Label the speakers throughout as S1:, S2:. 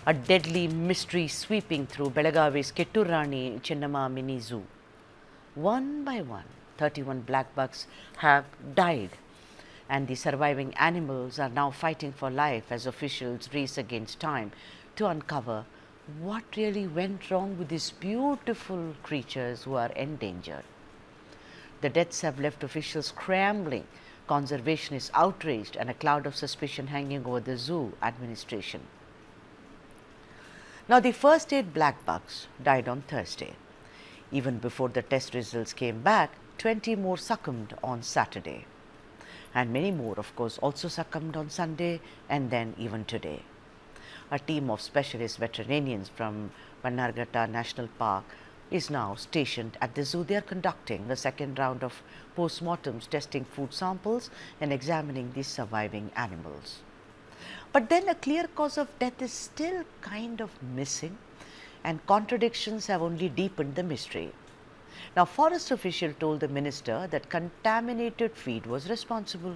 S1: A deadly mystery sweeping through Belagavi's Kittur Rani Chennamma mini zoo. One by one, 31 blackbucks have died, and the surviving animals are now fighting for life as officials race against time to uncover what really went wrong with these beautiful creatures who are endangered. The deaths have left officials scrambling, conservationists outraged, and a cloud of suspicion hanging over the zoo administration. Now, the first 8 blackbucks died on Thursday. Even before the test results came back, 20 more succumbed on Saturday. And many more, of course, also succumbed on Sunday and then even today. A team of specialist veterinarians from Bannerghatta National Park is now stationed at the zoo. They are conducting the second round of post-mortems, testing food samples and examining the surviving animals. But then a clear cause of death is still kind of missing, and contradictions have only deepened the mystery. Now, forest official told the minister that contaminated feed was responsible.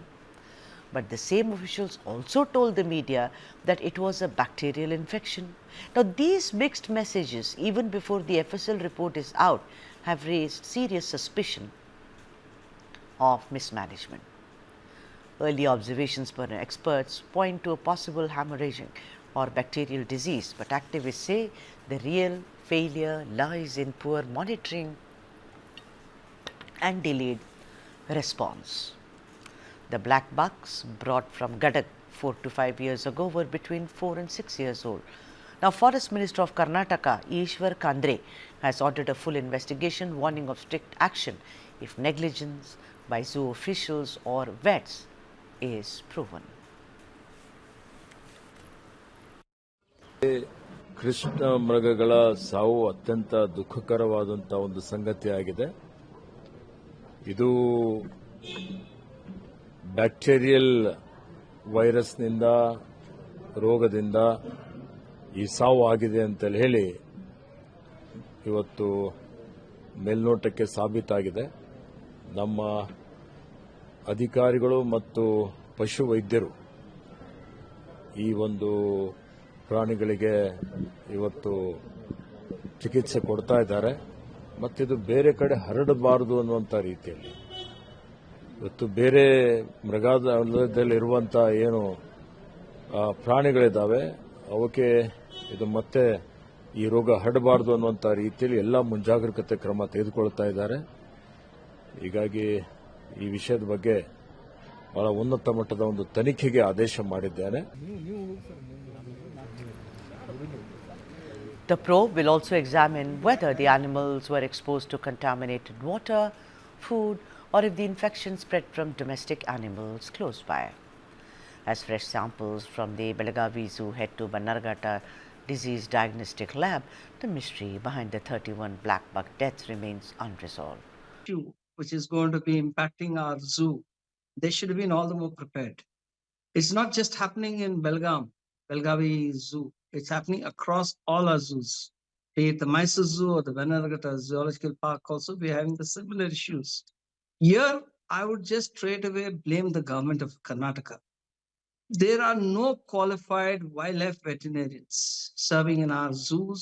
S1: But the same officials also told the media that it was a bacterial infection. Now, these mixed messages, even before the FSL report is out, have raised serious suspicion of mismanagement. Early observations by experts point to a possible hemorrhagic or bacterial disease, but activists say the real failure lies in poor monitoring and delayed response. The blackbucks brought from Gadag 4 to 5 years ago were between 4 and 6 years old. Now, Forest Minister of Karnataka, Ishwar Kandre, has ordered a full investigation, warning of strict action if negligence by zoo officials or vets is proven.
S2: Krishna ಮೃಗಗಳ ಸಾವು ಅತ್ಯಂತ ದುಃಖಕರವಾದಂಥ ಒಂದು ಸಂಗತಿಯಾಗಿದೆ. ಇದು bacterial ವೈರಸ್ನಿಂದ ರೋಗದಿಂದ ಈ ಸಾವು ಆಗಿದೆ ಅಂತ ಹೇಳಿ ಇವತ್ತು ಮೇಲ್ನೋಟಕ್ಕೆ ಸಾಬೀತಾಗಿದೆ. ನಮ್ಮ ಅಧಿಕಾರಿಗಳು ಮತ್ತು ಪಶು ವೈದ್ಯರು ಈ ಒಂದು ಪ್ರಾಣಿಗಳಿಗೆ ಇವತ್ತು ಚಿಕಿತ್ಸೆ ಕೊಡ್ತಾ ಇದ್ದಾರೆ. ಮತ್ತಿದು ಬೇರೆ ಕಡೆ ಹರಡಬಾರದು ಅನ್ನುವಂಥ ರೀತಿಯಲ್ಲಿ ಇವತ್ತು ಬೇರೆ ಮೃಗಾಲಯದಲ್ಲಿರುವಂಥ ಏನು ಪ್ರಾಣಿಗಳಿದ್ದಾವೆ ಅವಕ್ಕೆ ಇದು ಮತ್ತೆ ಈ ರೋಗ ಹರಡಬಾರದು ಅನ್ನುವಂಥ ರೀತಿಯಲ್ಲಿ ಎಲ್ಲ ಮುಂಜಾಗ್ರತೆ ಕ್ರಮ ತೆಗೆದುಕೊಳ್ತಾ ಇದ್ದಾರೆ. ಹೀಗಾಗಿ ಈ ವಿಷಯದ ಬಗ್ಗೆ ಬಹಳ ಉನ್ನತ ಮಟ್ಟದ ಒಂದು ತನಿಖೆಗೆ ಆದೇಶ ಮಾಡಿದ್ದೇನೆ.
S1: The probe will also examine whether the animals were exposed to contaminated water, food, or if the infection spread from domestic animals close by. As fresh samples from the Belagavi Zoo head to Bannerghatta Disease Diagnostic Lab, the mystery behind the 31 blackbuck deaths remains unresolved.
S3: Which is going to be impacting our zoo, they should have been all the more prepared. It's not just happening in Belagavi Zoo. It's happening across all our zoos. Be it the Mysore Zoo or the Bannerghatta Zoological Park also, we're having the similar issues. Here, I would just straight away blame the government of Karnataka. There are no qualified wildlife veterinarians serving in our zoos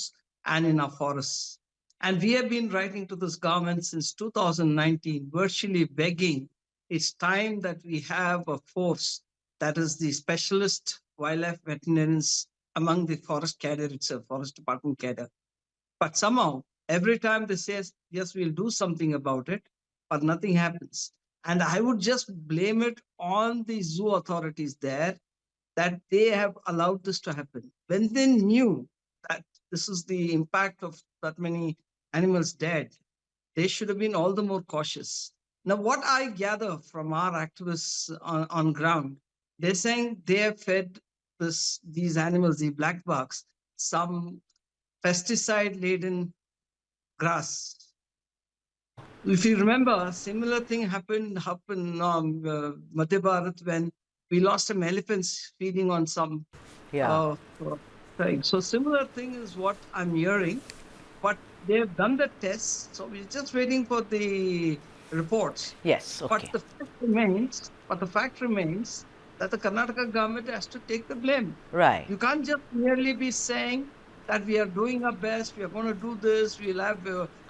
S3: and in our forests. And we have been writing to this government since 2019, virtually begging it's time that we have a force that is the specialist wildlife veterinarians among the forest cadre itself, forest department cadre. But somehow, every time they say, yes, we'll do something about it, but nothing happens. And I would just blame it on the zoo authorities there that they have allowed this to happen. When they knew that this is the impact of that many animals dead, they should have been all the more cautious. Now, what I gather from our activists on ground, they're saying they have fed these animals, the blackbucks, some pesticide-laden grass. If you remember, a similar thing happened up in Madhya Bharat when we lost some elephants feeding on some thing. So similar thing is what I'm hearing, but they have done the tests, so we're just waiting for the reports.
S1: Yes, okay.
S3: But the fact remains that the Karnataka government has to take the blame.
S1: Right.
S3: You can't just merely be saying that we are doing our best, we are going to do this, we'll have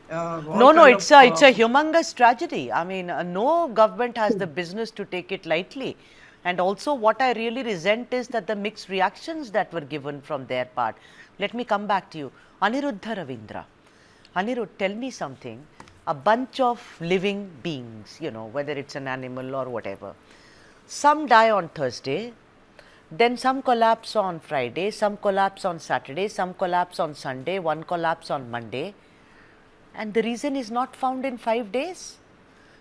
S1: No, it's a humongous tragedy. I mean, no government has the business to take it lightly. And also, what I really resent is that the mixed reactions that were given from their part. Let me come back to you. Aniruddha Ravindra. Anirudh, tell me something. A bunch of living beings, you know, whether it's an animal or whatever. Some die on Thursday, then some collapse on Friday, some collapse on Saturday, some collapse on Sunday, one collapse on Monday. And the reason is not found in 5 days.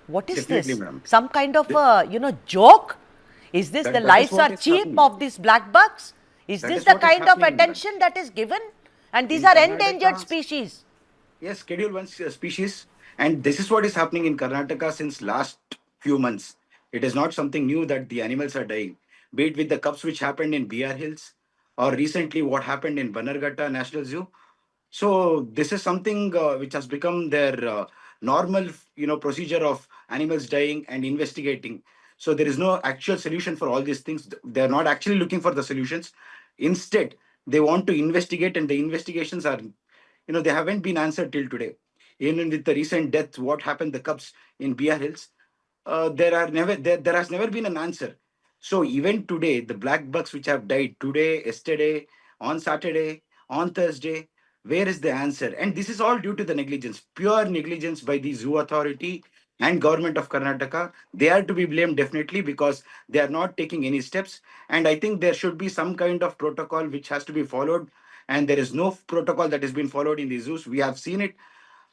S1: What is
S4: Definitely,
S1: this?
S4: madam.
S1: Some kind of joke? Is this the
S4: That is
S1: lives
S4: what
S1: are
S4: is
S1: cheap
S4: happening.
S1: of these blackbucks? Is
S4: That
S1: this
S4: is
S1: the
S4: what is
S1: kind of
S4: happening, madam.
S1: attention that is given? And these
S4: In
S1: are endangered
S4: Karnataka,
S1: species.
S4: yes, Schedule 1 species. And this is what is happening in Karnataka since last few months. It is not something new that the animals are dying. Be it with the cups which happened in BR Hills or recently what happened in Bannerghatta National Zoo. So this is something which has become their normal, procedure of animals dying and investigating. So there is no actual solution for all these things. They are not actually looking for the solutions. Instead, they want to investigate, and the investigations are, they haven't been answered till today. Even with the recent death, what happened the cubs in BR Hills, there has never been an answer. So even today, the black bucks which have died today, yesterday, on Saturday, on Thursday, where is the answer? And this is all due to the negligence, pure negligence by the zoo authority and government of Karnataka. They are to be blamed definitely because they are not taking any steps. And I think there should be some kind of protocol which has to be followed. And there is no protocol that has been followed in the zoos. We have seen it.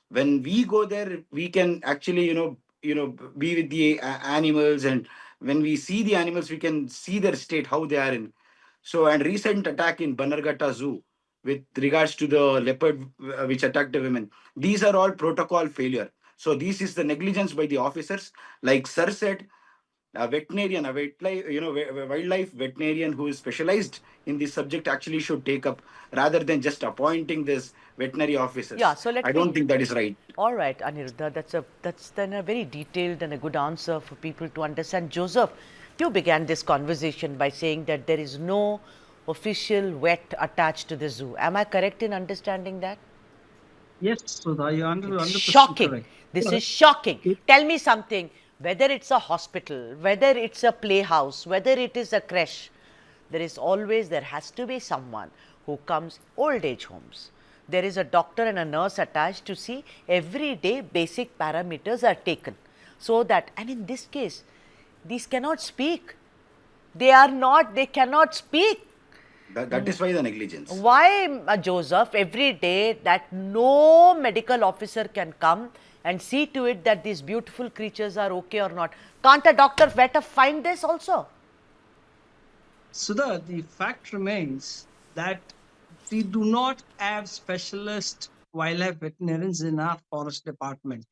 S4: When we go there, we can actually, be with the animals, and when we see the animals, we can see their state, how they are in. So, and recent attack in Bannerghatta Zoo with regards to the leopard which attacked the women, these are all protocol failure. So this is the negligence by the officers. Like sir said, a veterinarian, a wildlife, wildlife veterinarian who is specialized in this subject actually should take up, rather than just appointing this veterinary
S1: Yeah,
S4: officers.
S1: so
S4: I
S1: let
S4: don't
S1: me.
S4: think that is right.
S1: All right, Aniruddha, that's then a very detailed and a good answer for people to understand. Joseph, you began this conversation by saying that there is no official vet attached to the zoo. Am I correct in understanding that?
S3: Yes, Sudha, you're 100%
S1: Shocking.
S3: correct.
S1: This
S3: But
S1: is shocking.
S3: it-
S1: Tell me something, whether it's a hospital, whether it's a playhouse, whether it is a creche, there has to be someone who comes, old age homes. There is a doctor and a nurse attached to see every day basic parameters are taken. So that, and in this case, these cannot speak. They cannot speak.
S4: That is why the negligence.
S1: Why, Joseph, every day that no medical officer can come and see to it that these beautiful creatures are okay or not? Can't a doctor better find this also?
S3: Sudha, the fact remains that we do not have specialist wildlife veterinarians in our forest department,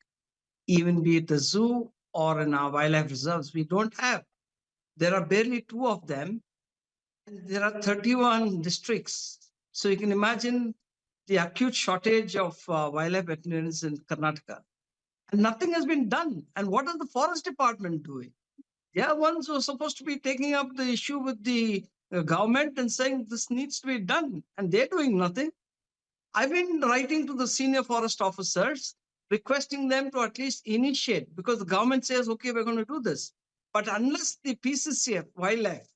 S3: even be it the zoo or in our wildlife reserves. We don't have. There are barely two of them. There are 31 districts. So you can imagine the acute shortage of wildlife veterinarians in Karnataka. And nothing has been done. And what is the forest department doing? They are ones who are supposed to be taking up the issue with the government and saying this needs to be done. And they're doing nothing. I've been writing to the senior forest officers, requesting them to at least initiate, because the government says, okay, we're going to do this. But unless the PCCF, wildlife,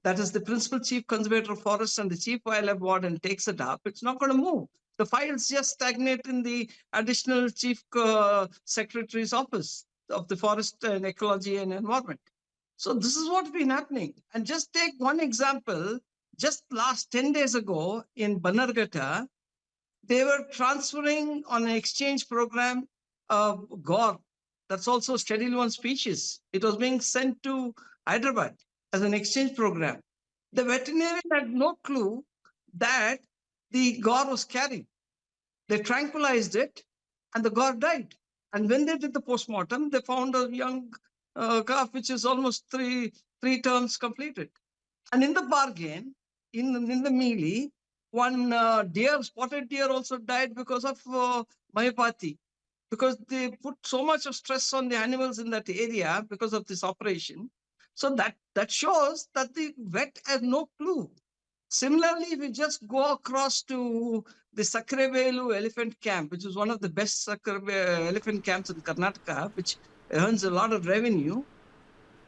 S3: that is the principal chief conservator of forests and the chief wildlife warden takes it up, it's not going to move. The files just stagnate in the additional chief secretary's office of the forest and ecology and environment. So this is what's been happening. And just take one example. Just last 10 days ago in Bannerghatta, they were transferring on an exchange program gore. That's also Schedule 1 species. It was being sent to Hyderabad as an exchange program. The veterinarian had no clue that the gore was carried. They tranquilized it and the gore died. And when they did the post-mortem, they found a young calf which is almost three terms completed. And in the bargain, in the melee, one deer, spotted deer, also died because of myopathy, because they put so much of stress on the animals in that area because of this operation. So that shows that the vet has no clue. Similarly, if you just go across to the Sakravelu elephant camp, which is one of the best elephant camps in Karnataka, which earns a lot of revenue,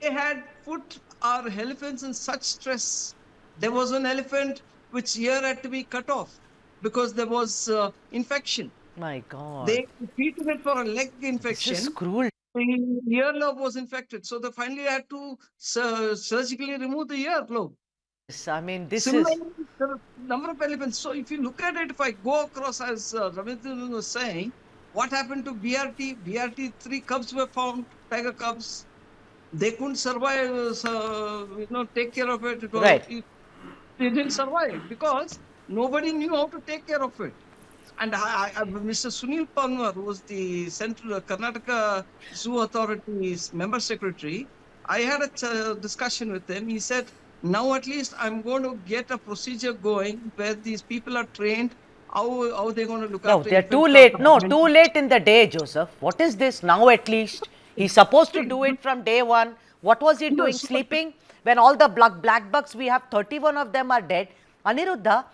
S3: they had put our elephants in such stress. There was an elephant which ear had to be cut off because there was infection.
S1: My God.
S3: They treated it for a leg
S1: This is
S3: infection.
S1: cruel.
S3: The earlobe was infected, so they finally had to surgically remove the earlobe.
S1: I mean, this is.
S3: Similarly, there are a number of elephants. So if you look at it, if I go across, as Ravindran was saying, what happened to BRT? BRT, 3 cubs were found, tiger cubs. They couldn't survive, take care of it. It was,
S1: Right.
S3: They didn't survive because nobody knew how to take care of it. And Mr. Sunil Panwar, who was the Central Karnataka Zoo Authority's member secretary, I had a discussion with him. He said, now at least I'm going to get a procedure going where these people are trained. How they're going to look
S1: No,
S3: after
S1: they're too late. No, too late in the day, Joseph. What is this now at least? He's supposed to do it from day one. What was he doing? Sleeping? When all the Blackbucks, we have 31 of them are dead. Aniruddha,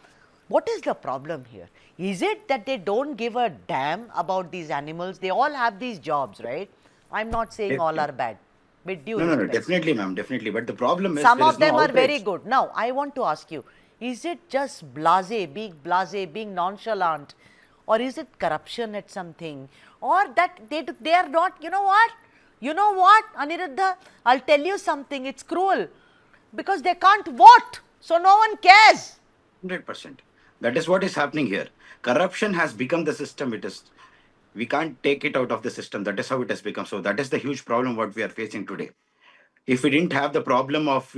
S1: what is the problem here? Is it that they don't give a damn about these animals? They all have these jobs, right? I'm not saying all are bad. With due
S4: No,
S1: respect.
S4: definitely, ma'am, definitely. But the problem is
S1: Some
S4: there
S1: of
S4: is no
S1: them are very
S4: outrage.
S1: good. Now, I want to ask you, is it just blase, being nonchalant, or is it corruption at something, or that they are not, you know what, Aniruddha, I'll tell you something, it's cruel, because they can't vote, so no one cares.
S4: 100%. That is what is happening here. Corruption has become the system. We can't take it out of the system. That is how it has become. So that is the huge problem what we are facing today. If we didn't have the problem of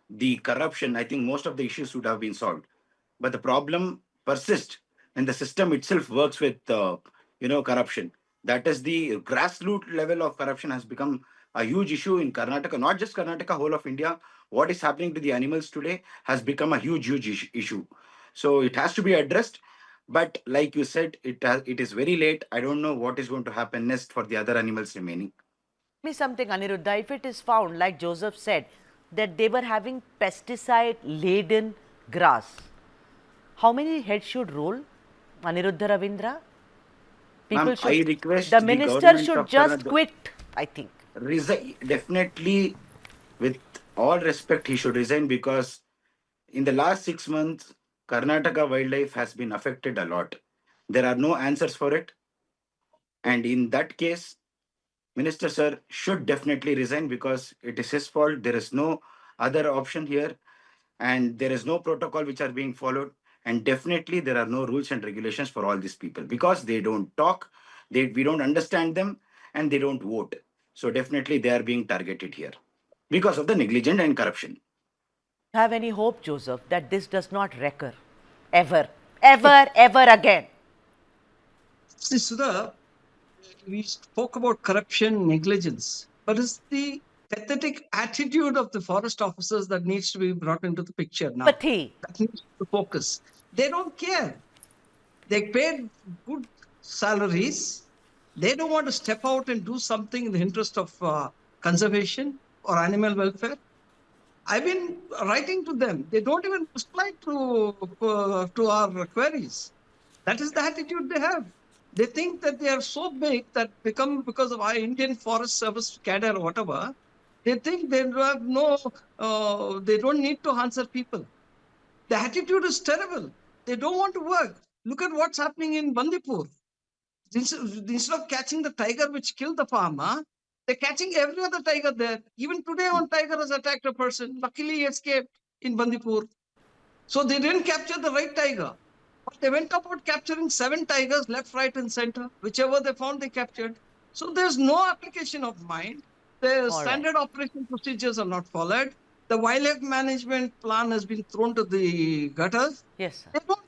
S4: the corruption, I think most of the issues would have been solved. But the problem persists, and the system itself works with corruption. That is the grassroots level of corruption has become a huge issue in Karnataka. Not just Karnataka, whole of India. What is happening to the animals today has become a huge issue. So it has to be addressed. But like you said, it is very late. I don't know what is going to happen next for the other animals remaining.
S1: Me something, Aniruddha, if it is found, like Joseph said, that they were having pesticide-laden grass, how many heads should roll, Aniruddha Ravindra? People
S4: Ma'am, I
S1: should,
S4: request
S1: the
S4: the
S1: minister
S4: government
S1: should
S4: of
S1: just
S4: Karnataka
S1: quit, I think.
S4: definitely, with all respect, he should resign because in the last 6 months, Karnataka wildlife has been affected a lot. There are no answers for it. And in that case, Minister Sir should definitely resign because it is his fault. There is no other option here, and there is no protocol which are being followed. And definitely, there are no rules and regulations for all these people because they don't talk, we don't understand them, and they don't vote. So definitely, they are being targeted here because of the negligence and corruption.
S1: Have any hope, Joseph, that this does not recur ever again?
S3: See, Sudha, we spoke about corruption, negligence, but it's the pathetic attitude of the forest officers that needs to be brought into the picture now.
S1: Apathy.
S3: That needs to focus. They don't care. They paid good salaries. They don't want to step out and do something in the interest of conservation or animal welfare. I've been writing to them. They don't even reply to our queries. That is the attitude they have. They think that they are so big that because of our Indian Forest Service cadre or whatever, they think they have they don't need to answer people. The attitude is terrible. They don't want to work. Look at what's happening in Bandipur. Instead of catching the tiger which killed the farmer, they're catching every other tiger there. Even today, one tiger has attacked a person. Luckily, he escaped in Bandipur. So they didn't capture the right tiger. But they went about capturing 7 tigers left, right, and center. Whichever they found, they captured. So there's no application of mind. The standard operation procedures are not followed. The wildlife management plan has been thrown to the gutters.
S1: Yes, sir.
S3: They don't.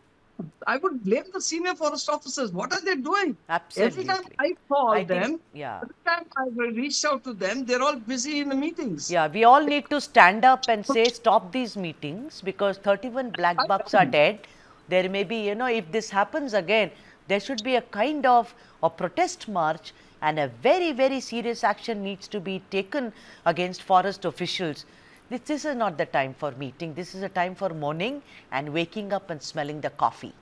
S3: I would blame the senior forest officers. What are they doing?
S1: Absolutely.
S3: Every time I call them,
S1: yeah.
S3: every time I reach out to them, they're all busy in the meetings.
S1: Yeah, we all need to stand up and say stop these meetings because 31 Blackbucks are dead. There may be, if this happens again, there should be a kind of a protest march and a very, very serious action needs to be taken against forest officials. This is not the time for meeting. This is a time for mourning and waking up and smelling the coffee.